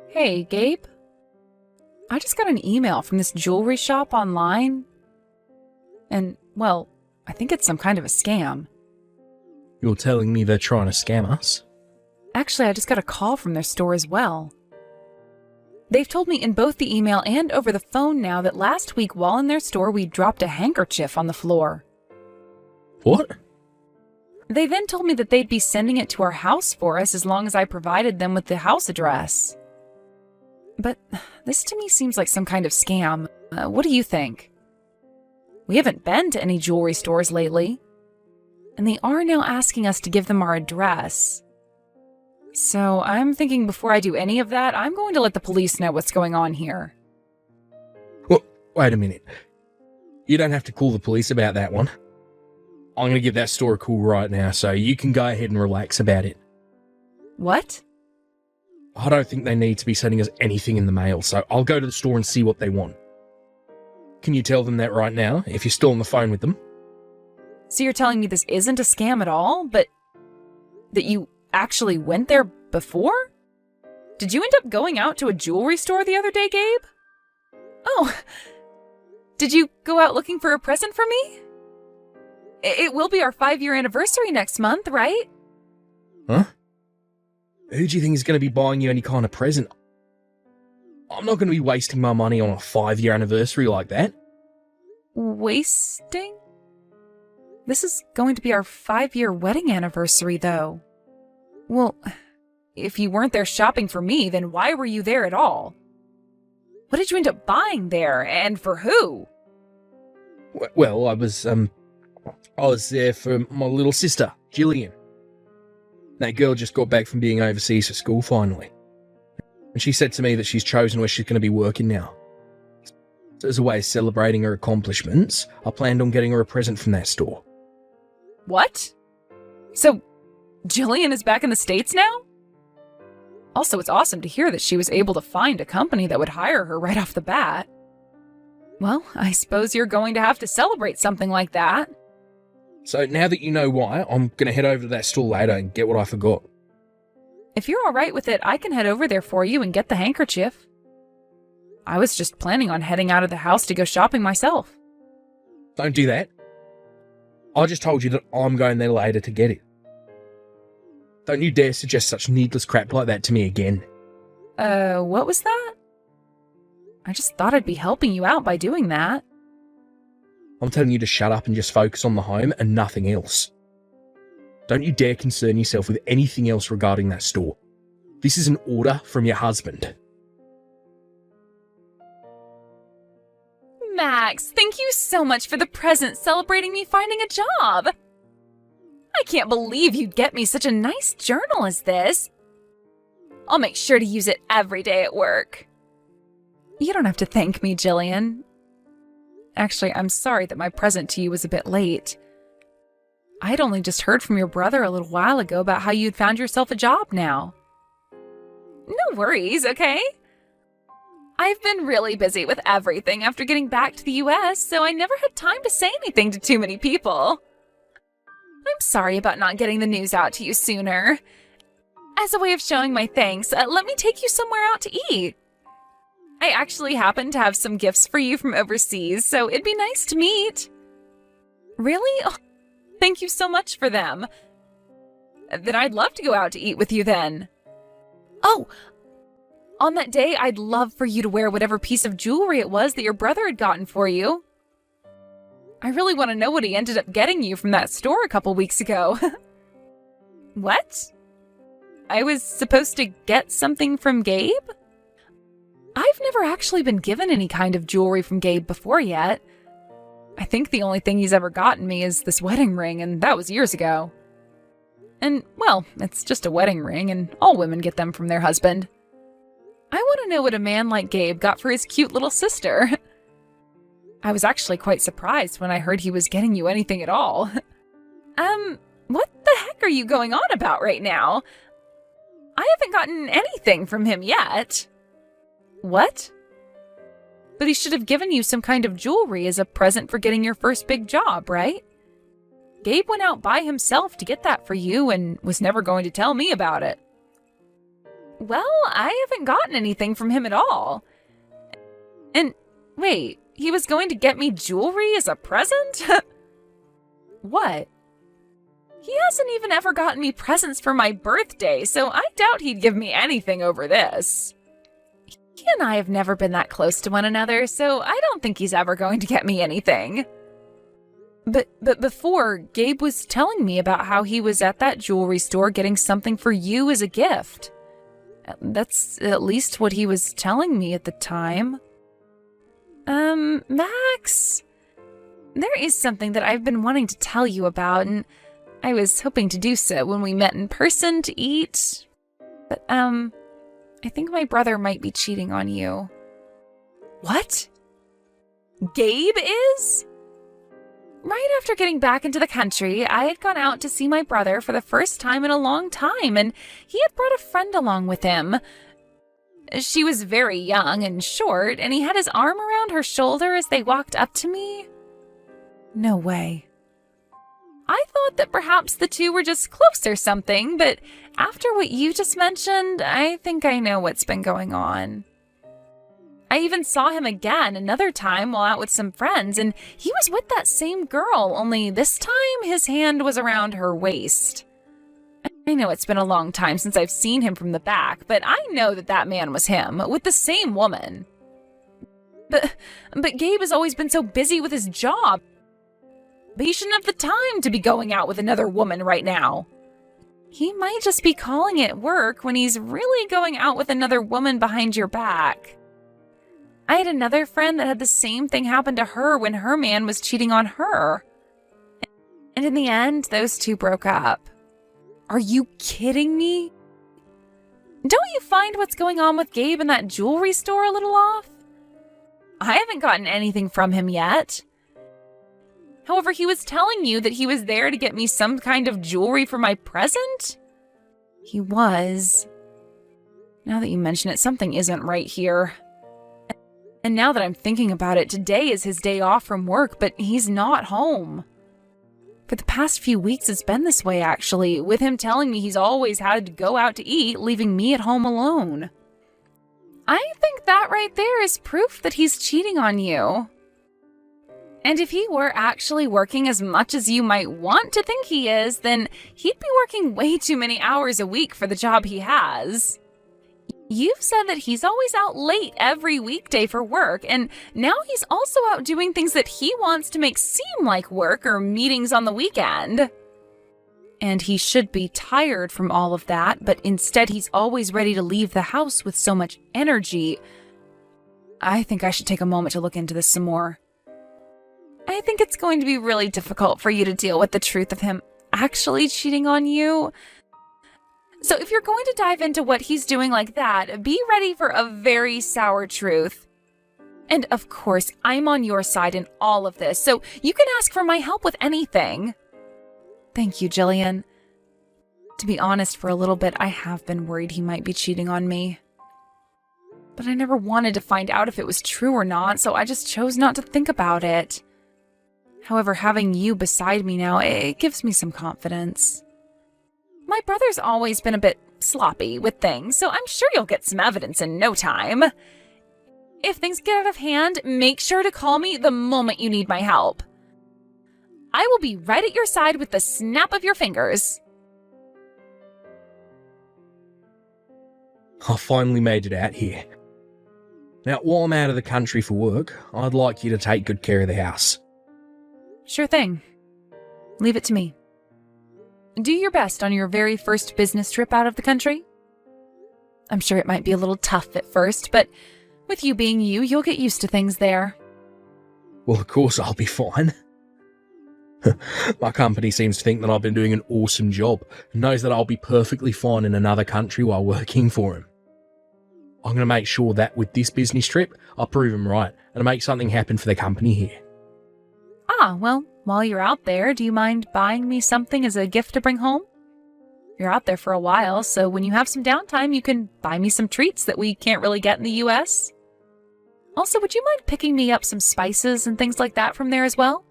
Hey, Gabe. I just got an email from this jewelry shop online. And, well, I think it's some kind of a scam. You're telling me they're trying to scam us? Actually, I just got a call from their store as well. They've told me in both the email and over the phone now that last week while in their store we dropped a handkerchief on the floor. What? They then told me that they'd be sending it to our house for us as long as I provided them with the house address. But this to me seems like some kind of scam. What do you think? We haven't been to any jewelry stores lately, and they are now asking us to give them our address. So I'm thinking before I do any of that, I'm going to let the police know what's going on here. Well, wait a minute. You don't have to call the police about that one. I'm going to give that store a call right now, so you can go ahead and relax about it. What? I don't think they need to be sending us anything in the mail, so I'll go to the store and see what they want. Can you tell them that right now, if you're still on the phone with them? So you're telling me this isn't a scam at all, but that you actually went there before? Did you end up going out to a jewelry store the other day, Gabe? Oh, did you go out looking for a present for me? It will be our 5-year anniversary next month, right? Huh? Who do you think is going to be buying you any kind of present? I'm not going to be wasting my money on a 5-year anniversary like that. Wasting? This is going to be our 5-year wedding anniversary, though. Well, if you weren't there shopping for me, then why were you there at all? What did you end up buying there, and for who? Well, I was there for my little sister, Jillian. That girl just got back from being overseas for school finally. And she said to me that she's chosen where she's going to be working now. So as a way of celebrating her accomplishments, I planned on getting her a present from that store. What? So, Jillian is back in the States now? Also, it's awesome to hear that she was able to find a company that would hire her right off the bat. Well, I suppose you're going to have to celebrate something like that. So now that you know why, I'm going to head over to that store later and get what I forgot. If you're all right with it, I can head over there for you and get the handkerchief. I was just planning on heading out of the house to go shopping myself. Don't do that. I just told you that I'm going there later to get it. Don't you dare suggest such needless crap like that to me again. What was that? I just thought I'd be helping you out by doing that. I'm telling you to shut up and just focus on the home and nothing else. Don't you dare concern yourself with anything else regarding that store. This is an order from your husband. Max, thank you so much for the present celebrating me finding a job. I can't believe you'd get me such a nice journal as this. I'll make sure to use it every day at work. You don't have to thank me, Jillian. Actually, I'm sorry that my present to you was a bit late. I had only just heard from your brother a little while ago about how you'd found yourself a job now. No worries, okay? I've been really busy with everything after getting back to the US, so I never had time to say anything to too many people. I'm sorry about not getting the news out to you sooner. As a way of showing my thanks, let me take you somewhere out to eat. I actually happen to have some gifts for you from overseas, so it'd be nice to meet. Really? Oh, thank you so much for them. Then I'd love to go out to eat with you then. Oh, on that day, I'd love for you to wear whatever piece of jewelry it was that your brother had gotten for you. I really want to know what he ended up getting you from that store a couple weeks ago. What? I was supposed to get something from Gabe? I've never actually been given any kind of jewelry from Gabe before yet. I think the only thing he's ever gotten me is this wedding ring, and that was years ago. And, well, it's just a wedding ring, and all women get them from their husband. I want to know what a man like Gabe got for his cute little sister. I was actually quite surprised when I heard he was getting you anything at all. What the heck are you going on about right now? I haven't gotten anything from him yet. What? But he should have given you some kind of jewelry as a present for getting your first big job, right? Gabe went out by himself to get that for you and was never going to tell me about it. Well, I haven't gotten anything from him at all. And wait, he was going to get me jewelry as a present? What? He hasn't even ever gotten me presents for my birthday, so I doubt he'd give me anything over this. He and I have never been that close to one another, so I don't think he's ever going to get me anything. But before, Gabe was telling me about how he was at that jewelry store getting something for you as a gift. That's at least what he was telling me at the time. Max, there is something that I've been wanting to tell you about, and I was hoping to do so when we met in person to eat. But, I think my brother might be cheating on you. What? Gabe is? Right after getting back into the country, I had gone out to see my brother for the first time in a long time, and he had brought a friend along with him. She was very young and short, and he had his arm around her shoulder as they walked up to me. No way. I thought that perhaps the two were just close or something, but after what you just mentioned, I think I know what's been going on. I even saw him again another time while out with some friends, and he was with that same girl, only this time his hand was around her waist. I know it's been a long time since I've seen him from the back, but I know that that man was him, with the same woman. But Gabe has always been so busy with his job. But he shouldn't have the time to be going out with another woman right now. He might just be calling it work when he's really going out with another woman behind your back. I had another friend that had the same thing happen to her when her man was cheating on her. And in the end, those two broke up. Are you kidding me? Don't you find what's going on with Gabe in that jewelry store a little off? I haven't gotten anything from him yet. However, he was telling you that he was there to get me some kind of jewelry for my present? He was. Now that you mention it, something isn't right here. And now that I'm thinking about it, today is his day off from work, but he's not home. For the past few weeks, it's been this way, actually, with him telling me he's always had to go out to eat, leaving me at home alone. I think that right there is proof that he's cheating on you. And if he were actually working as much as you might want to think he is, then he'd be working way too many hours a week for the job he has. You've said that he's always out late every weekday for work, and now he's also out doing things that he wants to make seem like work or meetings on the weekend. And he should be tired from all of that, but instead he's always ready to leave the house with so much energy. I think I should take a moment to look into this some more. I think it's going to be really difficult for you to deal with the truth of him actually cheating on you. So if you're going to dive into what he's doing like that, be ready for a very sour truth. And of course, I'm on your side in all of this, so you can ask for my help with anything. Thank you, Jillian. To be honest, for a little bit, I have been worried he might be cheating on me. But I never wanted to find out if it was true or not, so I just chose not to think about it. However, having you beside me now, it gives me some confidence. My brother's always been a bit sloppy with things, so I'm sure you'll get some evidence in no time. If things get out of hand, make sure to call me the moment you need my help. I will be right at your side with the snap of your fingers. I finally made it out here. Now, while I'm out of the country for work, I'd like you to take good care of the house. Sure thing. Leave it to me. Do your best on your very first business trip out of the country. I'm sure it might be a little tough at first, but with you being you, you'll get used to things there. Well, of course I'll be fine. My company seems to think that I've been doing an awesome job and knows that I'll be perfectly fine in another country while working for him. I'm going to make sure that with this business trip, I prove him right and make something happen for the company here. Well, while you're out there, do you mind buying me something as a gift to bring home? You're out there for a while, so when you have some downtime, you can buy me some treats that we can't really get in the US. Also, would you mind picking me up some spices and things like that from there as well?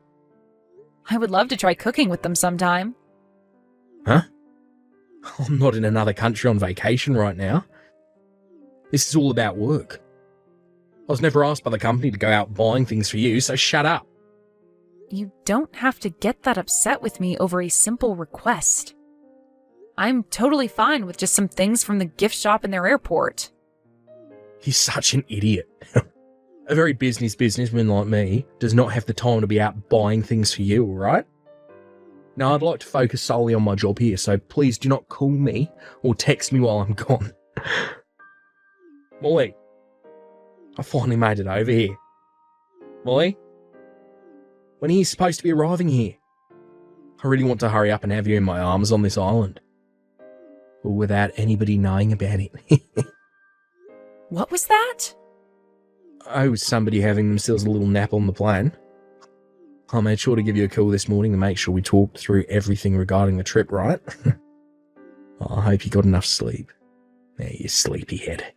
I would love to try cooking with them sometime. Huh? I'm not in another country on vacation right now. This is all about work. I was never asked by the company to go out buying things for you, so shut up. You don't have to get that upset with me over a simple request. I'm totally fine with just some things from the gift shop in their airport. You're such an idiot. A very businessman like me does not have the time to be out buying things for you, alright? Now, I'd like to focus solely on my job here, so please do not call me or text me while I'm gone. Molly, I finally made it over here. Molly, when are you supposed to be arriving here? I really want to hurry up and have you in my arms on this island. But without anybody knowing about it. What was that? I was somebody having themselves a little nap on the plane. I made sure to give you a call this morning to make sure we talked through everything regarding the trip, right? I hope you got enough sleep. There, you sleepyhead.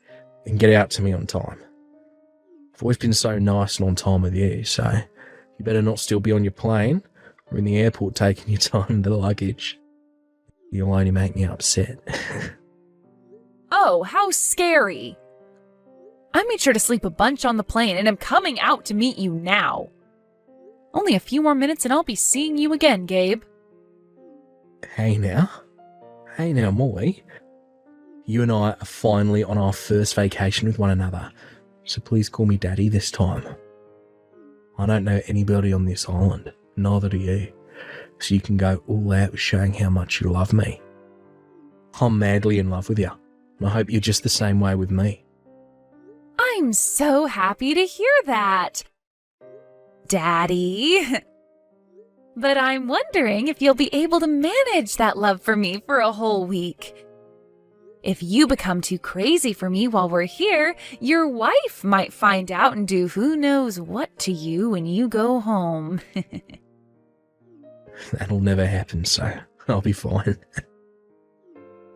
And get out to me on time. I've always been so nice and on time with you, so you better not still be on your plane or in the airport taking your time with the luggage. You'll only make me upset. Oh, how scary. I made sure to sleep a bunch on the plane and am coming out to meet you now. Only a few more minutes and I'll be seeing you again, Gabe. Hey now, Molly. You and I are finally on our first vacation with one another, so please call me Daddy this time. I don't know anybody on this island, neither do you, so you can go all out with showing how much you love me. I'm madly in love with you, and I hope you're just the same way with me. I'm so happy to hear that, Daddy. But I'm wondering if you'll be able to manage that love for me for a whole week. If you become too crazy for me while we're here, your wife might find out and do who knows what to you when you go home. That'll never happen, so I'll be fine.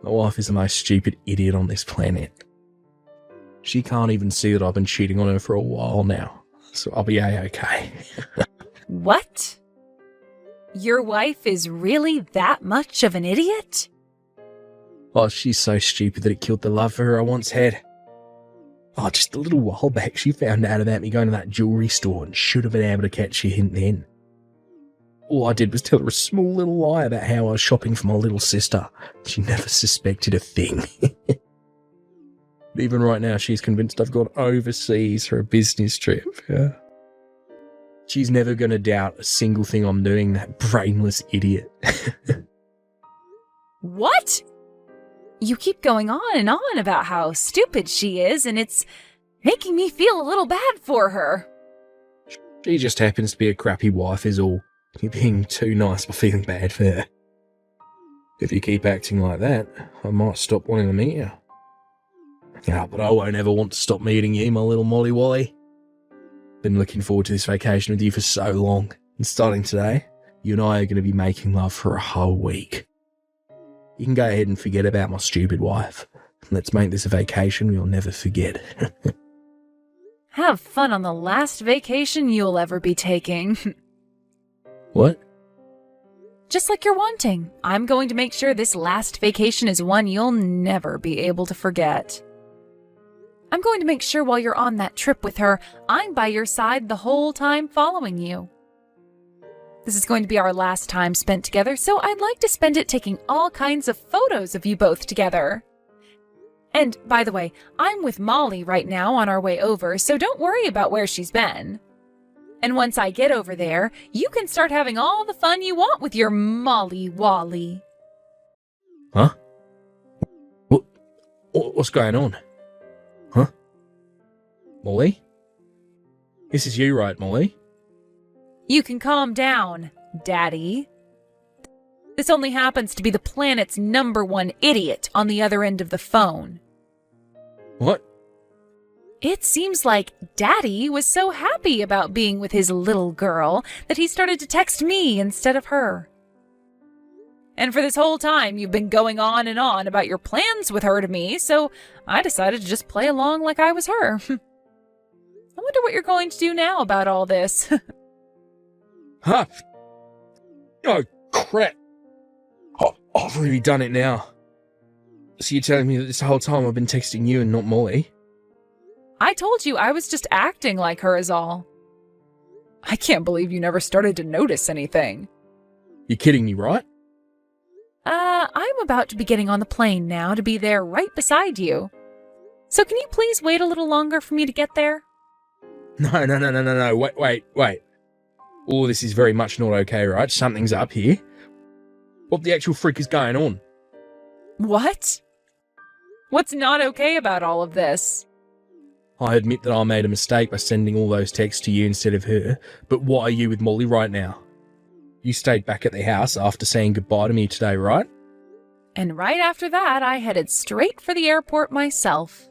My wife is the most stupid idiot on this planet. She can't even see that I've been cheating on her for a while now, so I'll be A-okay. What? Your wife is really that much of an idiot? Oh, she's so stupid that it killed the love for her I once had. Oh, just a little while back, she found out about me going to that jewellery store and should have been able to catch a hint then. All I did was tell her a small little lie about how I was shopping for my little sister. She never suspected a thing. Even right now, she's convinced I've gone overseas for a business trip. Yeah. She's never going to doubt a single thing I'm doing, that brainless idiot. What? You keep going on and on about how stupid she is, and it's making me feel a little bad for her. She just happens to be a crappy wife is all. You're being too nice by feeling bad for her. If you keep acting like that, I might stop wanting to meet you. Yeah, but I won't ever want to stop meeting you, my little Molly Wally. Been looking forward to this vacation with you for so long, and starting today, you and I are going to be making love for a whole week. You can go ahead and forget about my stupid wife. Let's make this a vacation we'll never forget. Have fun on the last vacation you'll ever be taking. What? Just like you're wanting, I'm going to make sure this last vacation is one you'll never be able to forget. I'm going to make sure while you're on that trip with her, I'm by your side the whole time following you. This is going to be our last time spent together, so I'd like to spend it taking all kinds of photos of you both together. And, by the way, I'm with Molly right now on our way over, so don't worry about where she's been. And once I get over there, you can start having all the fun you want with your Molly Wally. Huh? What's going on? Huh? Molly? This is you, right, Molly? You can calm down, Daddy. This only happens to be the planet's #1 idiot on the other end of the phone. What? It seems like Daddy was so happy about being with his little girl that he started to text me instead of her. And for this whole time, you've been going on and on about your plans with her to me, so I decided to just play along like I was her. I wonder what you're going to do now about all this. Huh? Oh, crap. I've really done it now. So you're telling me that this whole time I've been texting you and not Molly? I told you I was just acting like her is all. I can't believe you never started to notice anything. You're kidding me, right? I'm about to be getting on the plane now to be there right beside you. So can you please wait a little longer for me to get there? No. Wait. All this is very much not okay, right? Something's up here. What the actual frick is going on? What? What's not okay about all of this? I admit that I made a mistake by sending all those texts to you instead of her, but what are you with Molly right now? You stayed back at the house after saying goodbye to me today, right? And right after that, I headed straight for the airport myself.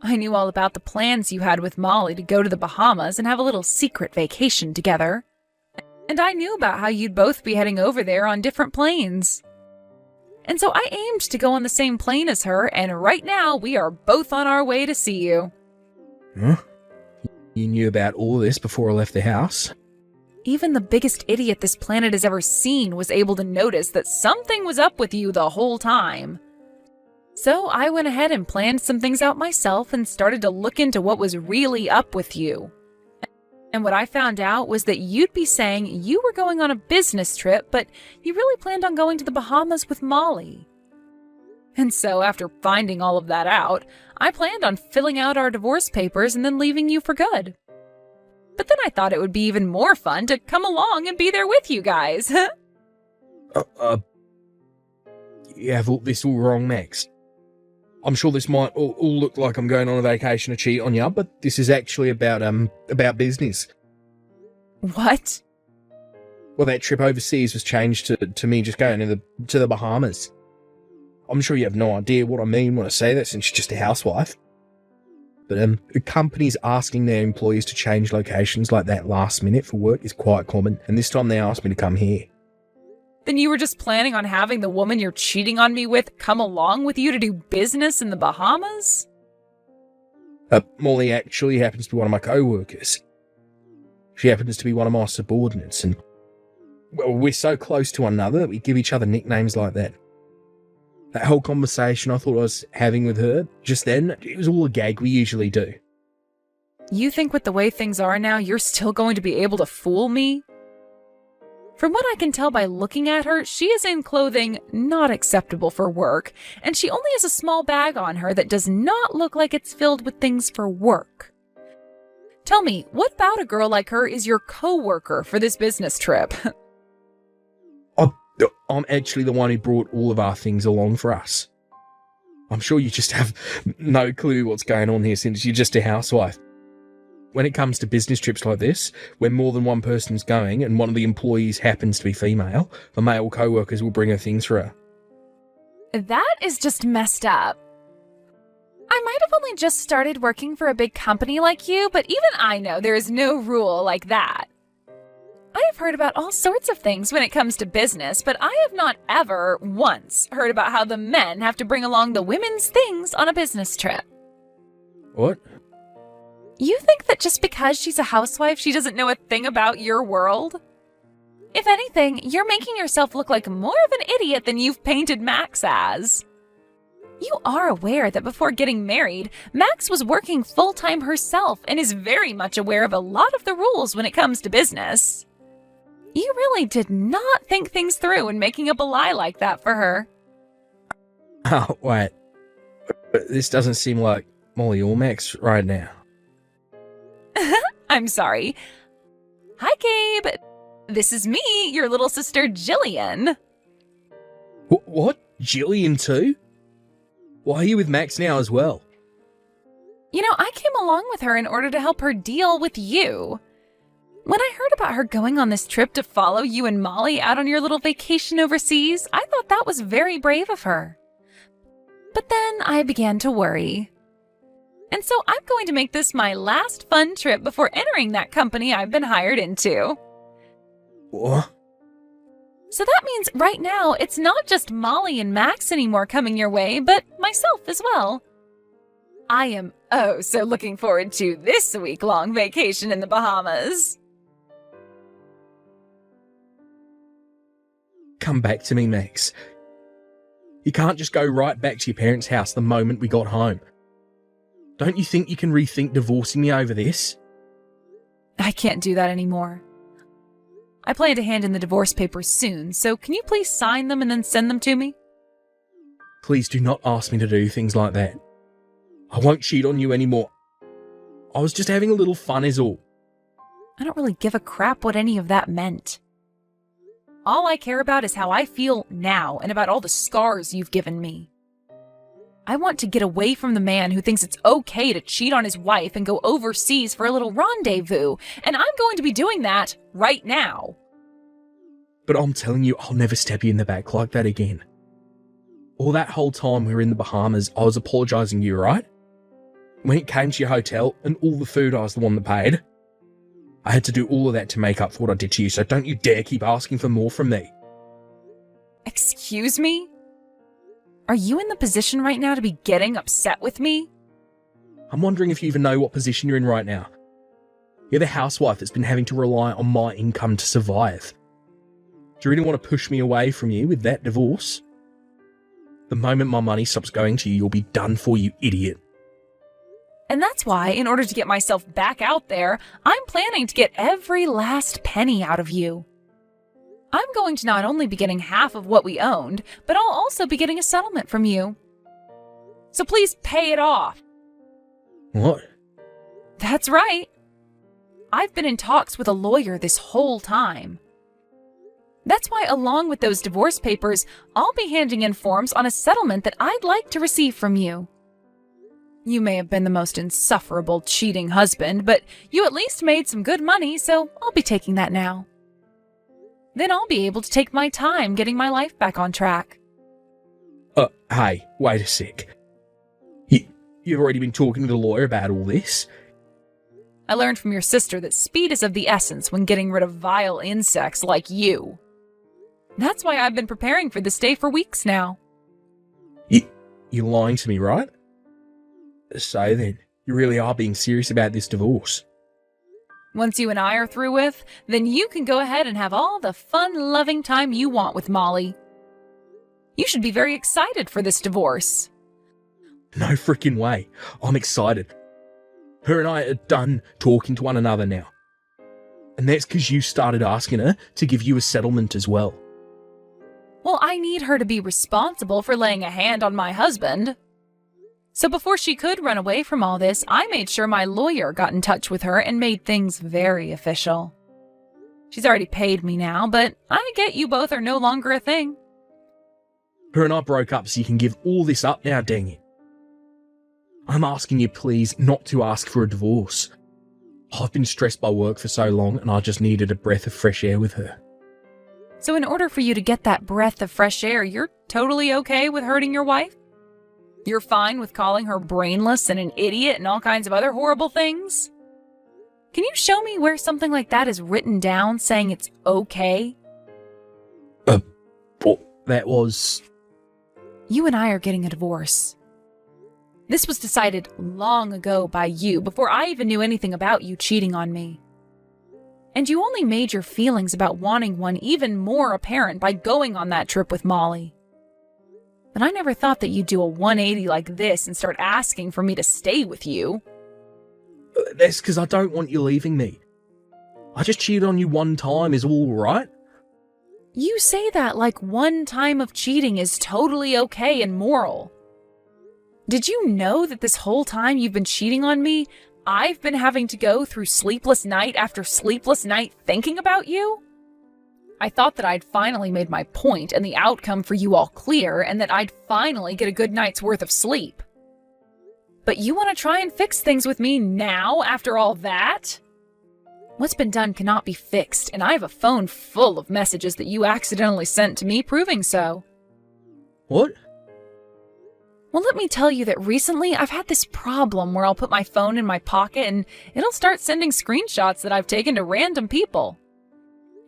I knew all about the plans you had with Molly to go to the Bahamas and have a little secret vacation together. And I knew about how you'd both be heading over there on different planes. And so I aimed to go on the same plane as her, and right now we are both on our way to see you. Huh? You knew about all this before I left the house? Even the biggest idiot this planet has ever seen was able to notice that something was up with you the whole time. So I went ahead and planned some things out myself and started to look into what was really up with you. And what I found out was that you'd be saying you were going on a business trip, but you really planned on going to the Bahamas with Molly. And so after finding all of that out, I planned on filling out our divorce papers and then leaving you for good. But then I thought it would be even more fun to come along and be there with you guys. You have this all wrong, Max. I'm sure this might all look like I'm going on a vacation to cheat on you, but this is actually about business. What? Well, that trip overseas was changed to me just going to the Bahamas. I'm sure you have no idea what I mean when I say that, since you're just a housewife. But companies asking their employees to change locations like that last minute for work is quite common, and this time they asked me to come here. Then you were just planning on having the woman you're cheating on me with come along with you to do business in the Bahamas? Molly actually happens to be one of my co-workers. She happens to be one of my subordinates, and well, we're so close to one another that we give each other nicknames like that. That whole conversation I thought I was having with her just then, it was all a gag we usually do. You think with the way things are now, you're still going to be able to fool me? From what I can tell by looking at her, she is in clothing not acceptable for work, and she only has a small bag on her that does not look like it's filled with things for work. Tell me, what about a girl like her is your co-worker for this business trip? I'm actually the one who brought all of our things along for us. I'm sure you just have no clue what's going on here, since you're just a housewife. When it comes to business trips like this, where more than one person's going and one of the employees happens to be female, the male co-workers will bring her things for her. That is just messed up. I might have only just started working for a big company like you, but even I know there is no rule like that. I have heard about all sorts of things when it comes to business, but I have not ever once heard about how the men have to bring along the women's things on a business trip. What? You think that just because she's a housewife, she doesn't know a thing about your world? If anything, you're making yourself look like more of an idiot than you've painted Max as. You are aware that before getting married, Max was working full-time herself and is very much aware of a lot of the rules when it comes to business. You really did not think things through in making up a lie like that for her. Oh, wait. But this doesn't seem like Molly or Max right now. I'm sorry. Hi, Gabe. This is me, your little sister, Jillian. What? Jillian too? Why are you with Max now as well? You know, I came along with her in order to help her deal with you. When I heard about her going on this trip to follow you and Molly out on your little vacation overseas, I thought that was very brave of her. But then I began to worry. And so I'm going to make this my last fun trip before entering that company I've been hired into. What? So that means right now it's not just Molly and Max anymore coming your way, but myself as well. I am so looking forward to this week-long vacation in the Bahamas. Come back to me, Max. You can't just go right back to your parents' house the moment we got home. Don't you think you can rethink divorcing me over this? I can't do that anymore. I plan to hand in the divorce papers soon, so can you please sign them and then send them to me? Please do not ask me to do things like that. I won't cheat on you anymore. I was just having a little fun is all. I don't really give a crap what any of that meant. All I care about is how I feel now and about all the scars you've given me. I want to get away from the man who thinks it's okay to cheat on his wife and go overseas for a little rendezvous, and I'm going to be doing that right now. But I'm telling you, I'll never stab you in the back like that again. All that whole time we were in the Bahamas, I was apologising to you, right? When it came to your hotel and all the food, I was the one that paid. I had to do all of that to make up for what I did to you, so don't you dare keep asking for more from me. Excuse me? Are you in the position right now to be getting upset with me? I'm wondering if you even know what position you're in right now. You're the housewife that's been having to rely on my income to survive. Do you really want to push me away from you with that divorce? The moment my money stops going to you, you'll be done for, you idiot. And that's why, in order to get myself back out there, I'm planning to get every last penny out of you. I'm going to not only be getting half of what we owned, but I'll also be getting a settlement from you. So please pay it off. What? That's right. I've been in talks with a lawyer this whole time. That's why, along with those divorce papers, I'll be handing in forms on a settlement that I'd like to receive from you. You may have been the most insufferable, cheating husband, but you at least made some good money, so I'll be taking that now. Then I'll be able to take my time getting my life back on track. Hey, wait a sec. You've already been talking to the lawyer about all this? I learned from your sister that speed is of the essence when getting rid of vile insects like you. That's why I've been preparing for this day for weeks now. You're lying to me, right? So then, you really are being serious about this divorce. Once you and I are through with, then you can go ahead and have all the fun-loving time you want with Molly. You should be very excited for this divorce. No freaking way. I'm excited. Her and I are done talking to one another now. And that's because you started asking her to give you a settlement as well. Well, I need her to be responsible for laying a hand on my husband. So before she could run away from all this, I made sure my lawyer got in touch with her and made things very official. She's already paid me now, but I get you both are no longer a thing. Her and I broke up so you can give all this up now, dang it. I'm asking you please not to ask for a divorce. I've been stressed by work for so long and I just needed a breath of fresh air with her. So in order for you to get that breath of fresh air, you're totally okay with hurting your wife? You're fine with calling her brainless and an idiot and all kinds of other horrible things? Can you show me where something like that is written down saying it's okay? That was... You and I are getting a divorce. This was decided long ago by you, before I even knew anything about you cheating on me. And you only made your feelings about wanting one even more apparent by going on that trip with Molly. But I never thought that you'd do a 180 like this and start asking for me to stay with you. That's because I don't want you leaving me. I just cheated on you one time is all right. You say that like one time of cheating is totally okay and moral. Did you know that this whole time you've been cheating on me, I've been having to go through sleepless night after sleepless night thinking about you? I thought that I'd finally made my point and the outcome for you all clear, and that I'd finally get a good night's worth of sleep. But you want to try and fix things with me now after all that? What's been done cannot be fixed, and I have a phone full of messages that you accidentally sent to me proving so. What? Well, let me tell you that recently I've had this problem where I'll put my phone in my pocket and it'll start sending screenshots that I've taken to random people.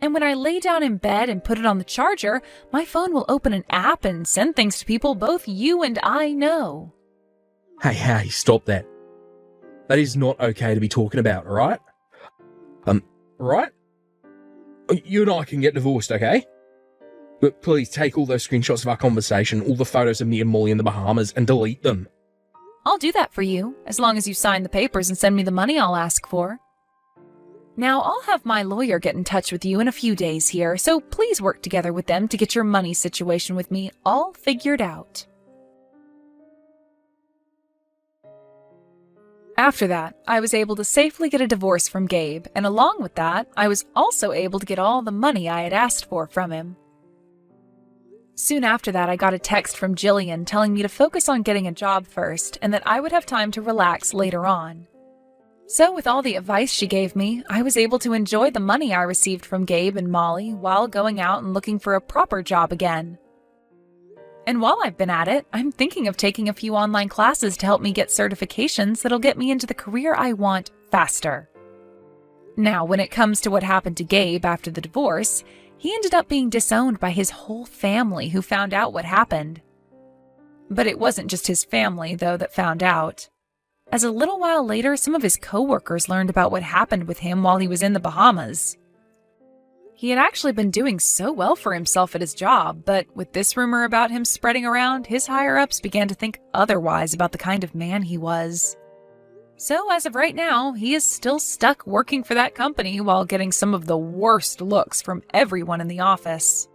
And when I lay down in bed and put it on the charger, my phone will open an app and send things to people both you and I know. Hey, stop that. That is not okay to be talking about, right? Right? You and I can get divorced, okay? But please take all those screenshots of our conversation, all the photos of me and Molly in the Bahamas, and delete them. I'll do that for you, as long as you sign the papers and send me the money I'll ask for. Now, I'll have my lawyer get in touch with you in a few days here, so please work together with them to get your money situation with me all figured out. After that, I was able to safely get a divorce from Gabe, and along with that, I was also able to get all the money I had asked for from him. Soon after that, I got a text from Jillian telling me to focus on getting a job first and that I would have time to relax later on. So with all the advice she gave me, I was able to enjoy the money I received from Gabe and Molly while going out and looking for a proper job again. And while I've been at it, I'm thinking of taking a few online classes to help me get certifications that'll get me into the career I want faster. Now, when it comes to what happened to Gabe after the divorce, he ended up being disowned by his whole family who found out what happened. But it wasn't just his family, though, that found out. As a little while later, some of his coworkers learned about what happened with him while he was in the Bahamas. He had actually been doing so well for himself at his job, but with this rumor about him spreading around, his higher-ups began to think otherwise about the kind of man he was. So as of right now, he is still stuck working for that company while getting some of the worst looks from everyone in the office.